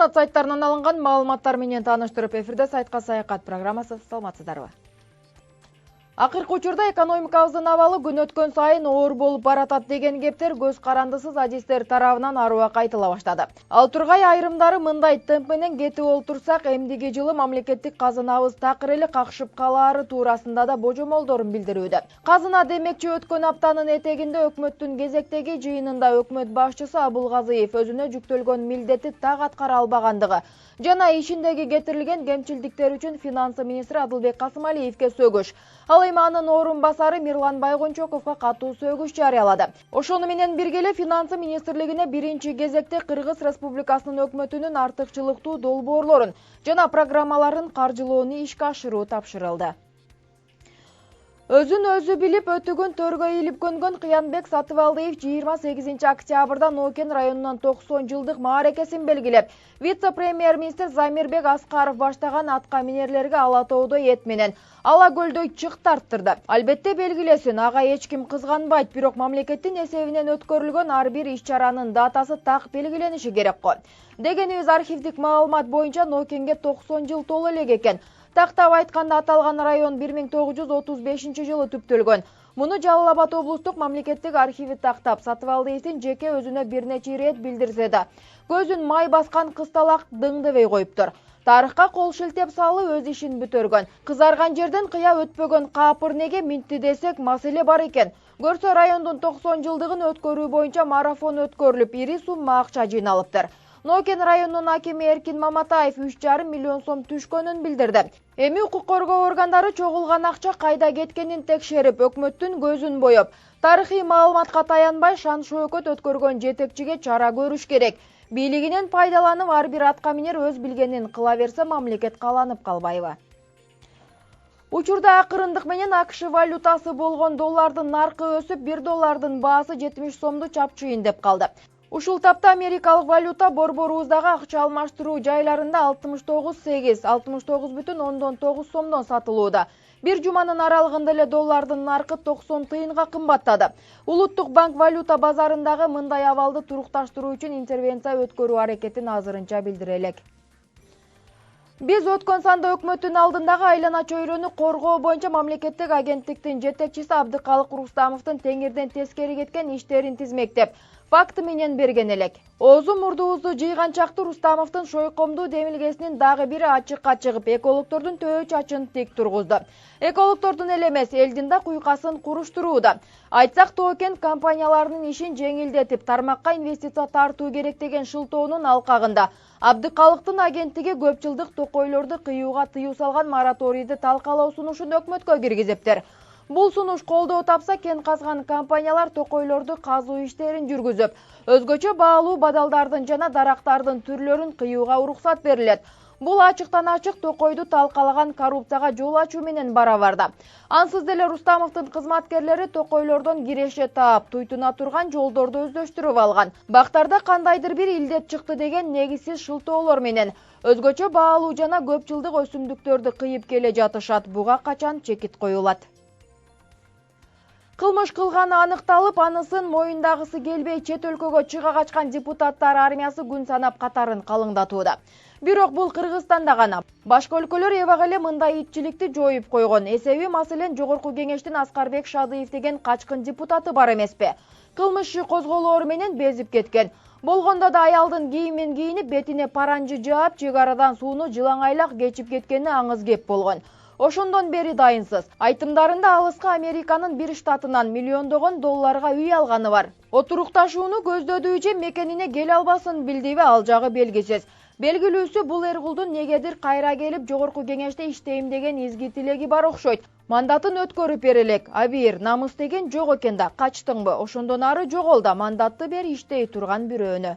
Саят сайттарынан алынған маалыматтар менен таныштырып, эфирде сайтка саякат программасы. Саламатсыздарбы? Акыркы учурда экономикабыздын абалы күн өткөн сайын оор болуп баратат деген кептер көз карандысыз адистер тарабынан аруак айтыла баштады. Ал тургай айрымдары мындай темп менен кетип олтурсак, эмдиги жылы мамлекеттик казынабыз такыр эле какшып калаары туурасында да божомолдорун билдирүүдө. Казына демекчи өткөн аптанын этегинде өкмөттүн кезектеги жыйынында өкмөт башчысы Абылгазыев өзүнө жүктөлгөн милдети так аткара албагандыгы жана ишиндеги кетирилген кемчилдиктер үчүн финансы министри Адылбек Касымалиевке сөгүш, ал эми анын орун басары Мирлан Байгончоковго катуу сөгүш жарыялады. Ошону менен бирге эле финансы министрлигине биринчи кезекте Кыргыз Республикасынын өкмөтүнүн артыкчылыктуу долбоорлорун жана программаларын каржылоону ишке ашыруу тапшырылды. Өзүн өзү билип өтүгүн төргө илип көнгөн Кыянбек Сатыбалдиев 28 октябрда Нокен районунан 90 жылдык мааракесин белгилеп, вице-премьер-министр Замирбек Аскаров баштаган атка минерлерге Ала тоодо эт менен Ала көлдөй чык тарттырды. Албетте белгилесин, ага эч ким кызганбайт, бирок мамлекеттин эсебинен өткөрүлгөн ар бир иш-чаранын датасы так белгилениши керек го. Дегенибиз, архивдик маалымат боюнча Нокенге 90 жыл толо элек экен. Тактап айтканда, аталган район 1935 жылы түптөлгөн. Муну Жалал Абад облустук мамлекеттик архиви тактап, Сатыбалдиевдин жеке өзүнө бир нече ирет билдирсе да, көзүн май баскан кысталак дыңдыбей коюптур. Тарыхка кол шилтеп салы өз ишин бүтөргөн. Кызарган жерден кыя өтпөгөн капыр неге минти десек маселе бар экен. Көрсө, райондун 90 жылдыгын өткөрүү боюнча марафон өткөрүлүп, ири сумма акча жыйналыптыр. Нокен районунун акими Эркин Маматаев 3,5 миллион сом түшкөнүн билдирди. Эми укук коргоо органдары чогулган акча кайда кеткенин текшерип, өкмөттүн көзүн боеп, тарыхый маалыматка таянбай шан шөкөт өткөргөн жетекчиге чара көрүш керек. Бийлигинен пайдаланып, ар бир атка минер өз билгенин кыла берсе, мамлекет каланып калбайбы? Учурда акырындык менен АКШ валютасы болгон доллардын наркы өсүп, 1 доллардын баасы 70 сомду чапчыйын деп калды. Ушул тапта америкалык валюта борборубуздагы акча алмаштыруу жайларында 69,9 сомдон сатылууда. Бир жуманын аралыгында эле доллардын наркы 90 тыйынга кымбаттады. Улуттук банк валюта базарындагы мындай абалды турукташтыруу үчүн интервенция өткөрүү аракетин азырынча билдире элек. Биз өткөн санда өкмөттүн алдындагы айлана чөйрөнү коргоо боюнча мамлекеттик агенттиктин жетекчиси Абдыкалык Рустамовдун теңирден тескери кеткен иштерин тизмектеп, факты менен берген элек. Оозу мурдубузду жыйган чакты Рустамовдун шойкомдуу демилгесинин дагы бири ачыкка чыгып, экологдордун төбө чачын тик тургузду. Экологдордун эле эмес, элдин да куйкасын куруштурууда. Айтсак, Тоо-Кен компанияларынын ишин жеңилдетип, тармакка инвестиция тартуу керек деген шылтоонун алкагында Абдыкалыктын агенттиги көп жылдык токойлорду кыюуга тыюу салган мораторийди талкалоо сунушун өкмөткө киргизиптир. Бул сунуш колдоо тапса, кен казган компаниялар токойлорду казуу иштерин жүргүзүп, өзгөчө баалуу бадалдардын жана дарактардын түрлөрүн кыюуга уруксат берилет. Бул ачыктан ачык токойду талкалаган коррупцияга жол ачуу менен барабарда. Ансыз деле Рустамовдун кызматкерлери токойлордон киреше таап, туйтуна турган жолдорду өздөштүрүп алган. Бактарда кандайдыр бир илдет чыкты деген негизсиз шылтоолор менен өзгөчө баалуу жана көп жылдык өсүмдүктөрдү кыйып келе жатышат. Буга качан чекит коюлат? Кылмыш кылганы аныкталып, анысын моюндагысы келбей чет өлкөгө чыга качкан депутаттар армиясы күн санап катарын калыңдатууда. Бирок бул Кыргызстанда гана. Башка өлкөлөр эбак эле мындай итчиликти жоюп койгон. Эсеби маселен Жогорку Кеңештин Аскарбек Шадыев деген качкын депутаты бар эмеспи? Кылмыш иши козголоор менен безип кеткен. Болгондо да аялдын кийимин кийинип, бетине паранжы жаап, чек арадан сууну жылаңайлак кечип кеткени аңыз кеп болгон. Ошондон бери дайынсыз. Айтымдарында алыска Американын бир штатынан миллиондогон долларга үй алганы бар. Отурукташууну көздөдүү же мекенине келе албасын билдиби, ал жагы белгисиз. Белгилүүсү, бул Эргулдун негедир кайра келип Жогорку Кеңеште иштейм деген изги тилеги бар окшойт. Мандатын өткөрүп берелек. Абийир, намыс деген жок экен да, качтыңбы? Ошондон ары жогол да, мандатты бер иштей турган бирөөнү.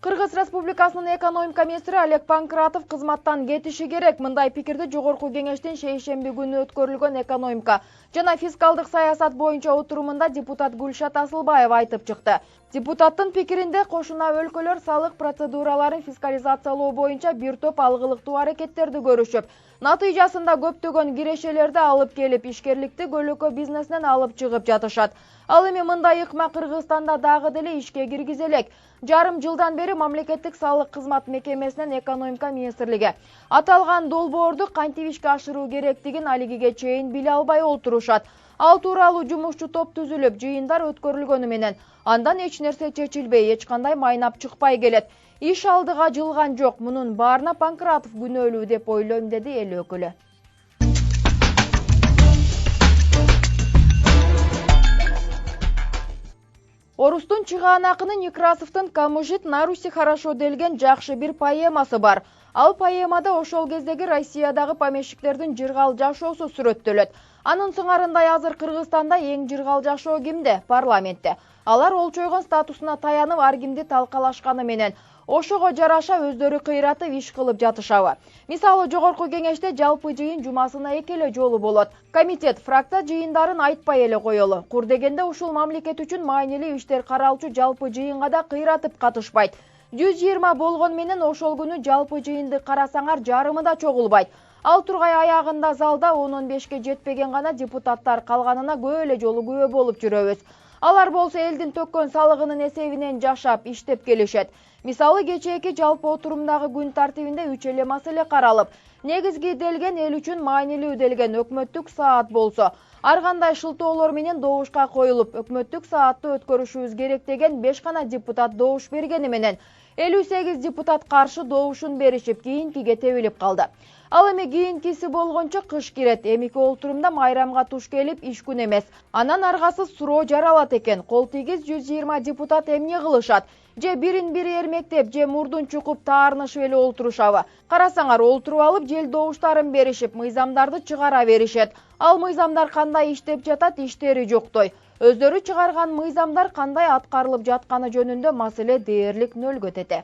Кыргыз Республикасынын экономика министри Олег Панкратов кызматтан кетиши керек. Мындай пикирди Жогорку Кеңештин шейшемби күнү өткөрүлгөн экономика жана фискалдык саясат боюнча отурумунда депутат Гүлшат Асылбаева айтып чыкты. Депутаттын пикиринде кошуна өлкөлөр салык процедураларын фискализациялоо боюнча бир топ алгылыктуу аракеттерди көрүшүп, Натыйжасында көптөгөн кирешелерди алып келип, ишкерликти көлөкө бизнесинен алып чыгып жатышат. Ал эми мындай ыкма Кыргызстанда дагы деле ишке киргизелек. Жарым жылдан бери мамлекеттик салык кызмат мекемесинен экономика министрлиги аталган долбоорду кантип ишке ашыруу керектигин алигиге чейин биле албай олтурушат. Ал тууралуу жумушчу топ түзүлүп, жыйындар өткөрүлгөнү менен андан эч нерсе чечилбей, эч кандай майнап чыкпай келет. Иш алдыга жылган жок, мунун баарына Панкратов күнөөлүү деп ойлойм, деди эл өкүлү. Орустун чыгаан акыны Некрасовдун «Камыжит на Руси хорошо» делген жакшы бир поэмасы бар. Ал поэмада ошол кездеги Россиядагы помещиктердин жыргал жашоосу сүрөттөлөт. Анын сыңарындай азыр Кыргызстанда эң жыргал жашоо кимде? Парламентте. Алар олчойгон статусуна таянып ар кимди талкалашканы менен ошого жараша өздөрү кыйратып иш кылып жатышабы. Мисалы, жогорку кеңеште жалпы жыйын жумасына 2 эле жолу болот. Комитет, фракция жыйындарын айтпай эле коелу. Кур дегенде ушул мамлекет үчүн маанилүү иштер каралчу жалпы жыйынга да кыйратып катышпайт. 120 болгон менен ошол күнү жалпы жыйынды карасаңар жарымы да чогулбайт. Ал тургай аягында залда 10-15ке жетпеген гана депутаттар калганына көп эле жолу күбө болуп жүрөбүз. Алар болсо элдин төккөн салыгынын эсебинен жашап, иштеп келишет. Мисалы, кечээки жалпы отурумдагы күн тартибинде 3 эле маселе каралып. Негизги делген эл үчүн маанилүү делген өкмөттүк саат болсо, ар кандай шылтоолор менен добушка коюлуп, өкмөттүк саатты өткөрүшүбүз керек деген 5 гана депутат добуш бергени менен 58 депутат каршы добушун беришип, кийинкиге тебилип калды. Ал эми кийинкиси болгончо кыш кирет. Эмики олтурумда майрамга туш келип, иш күн эмес. Анан аргасыз суроо жаралат экен. Кол тийгиз 120 депутат эмне кылышат? Же бирин бири эрмектеп, же мурдун чукуп таарынышып эле олтурушабы? Карасаңар, олтуруп алып, жел добуштарын беришип, мыйзамдарды чыгара беришет. Ал мыйзамдар кандай иштеп жатат, иштери жоктой. Өздөрү чыгарган мыйзамдар кандай аткарылып жатканы жөнүндө маселе дээрлик нөлгө тете.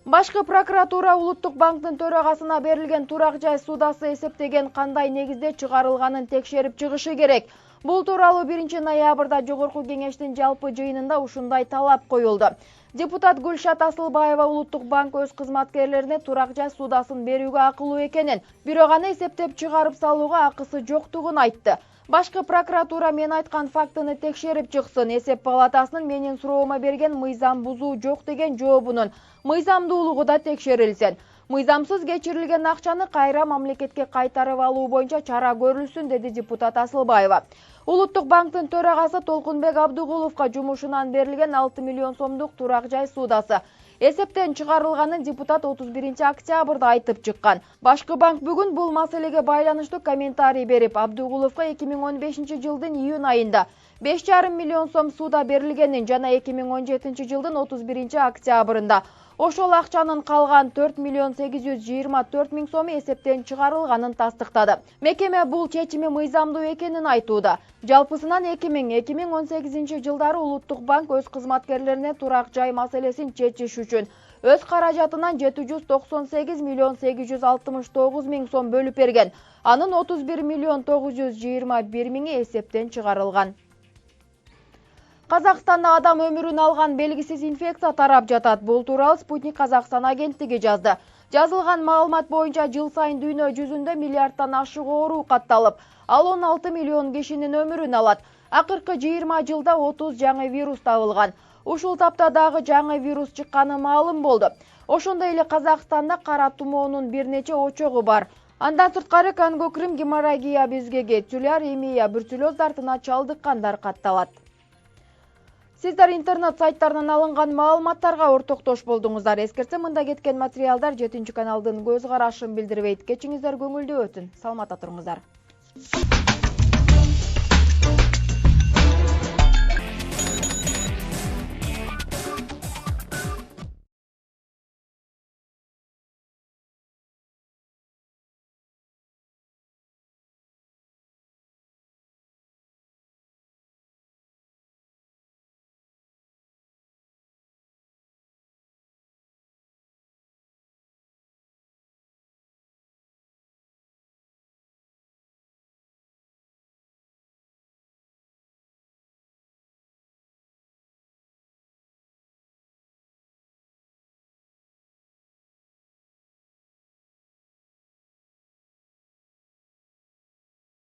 Башкы прокуратура Улуттук банктын төрагасына берилген турак жай ссудасы эсептеген кандай негизде чыгарылганын текшерип чыгышы керек. Бул тууралуу 1 ноябрда жогорку кеңештин жалпы жыйынында ушундай талап коюлду. Депутат Гүлшат Асылбаева Улуттук банк өз кызматкерлерине турак жай ссудасын берүүгө акылуу экенин, бирок аны эсептеп чыгарып салууга акысы жоктугун айтты. Башкы прокуратура мен айткан фактыны текшерип чыксын, эсеп палатасынын менин суроома берген мыйзам бузуу жок деген жообунун мыйзамдуулугу да текшерилсин. Мыйзамсыз кечирилген акчаны кайра мамлекетке кайтарып алуу боюнча чара көрүлсүн, деди депутат Асылбаева. Улуттук банктын төрагасы Толкунбек Абдыгуловго жумушунан берилген 6 миллион сомдук турак жай ссудасы эсептен чыгарылганын депутат 31 октябрда айтып чыккан. Башкы банк бүгүн бул маселеге байланыштуу комментарий берип, Абдыгуловго 2015 жылдын июнь айында 5,5 миллион сом суда берилгенин жана 2017 жылдын 31 октябрында ошол акчанын калган 4 миллион 824 миң сому эсептен чыгарылганын тастыктады. Мекеме бул чечими мыйзамдуу экенин айтууда. Жалпысынан 2018 жылдары Улуттук банк өз кызматкерлерине турак жай маселесин чечиш үчүн өз каражатынан 798 миллион 869 миң сом бөлүп берген. Анын 31 миллион 921 миңи эсептен чыгарылган. Казакстанда адам өмүрүн алган белгисиз инфекция тарап жатат. Бул тууралуу Спутник Казакстан агенттиги жазды. Жазылган маалымат боюнча жыл сайын дүйнө жүзүндө миллиардтан ашык оору катталып, ал 16 миллион кишинин өмүрүн алат. Акыркы 20 жылда 30 жаңы вирус табылган. Ушул тапта дагы жаңы вирус чыкканы маалым болду. Ошондой эле Казакстанда кара тумоонун бир нече очогу бар. Андан сырткары Конго-Крым геморрагия безгеги, тюляремия, бруцеллез дартына чалдыккандар катталат. Сиздер интернет сайттарынан алынган маалыматтарга ортоктош болдуңуздар. Эскерсе, мында кеткен материалдар 7 каналдын көз карашын билдирбейт. Кечиңиздер көңүлдүү өтүн. Саламатта туруңуздар.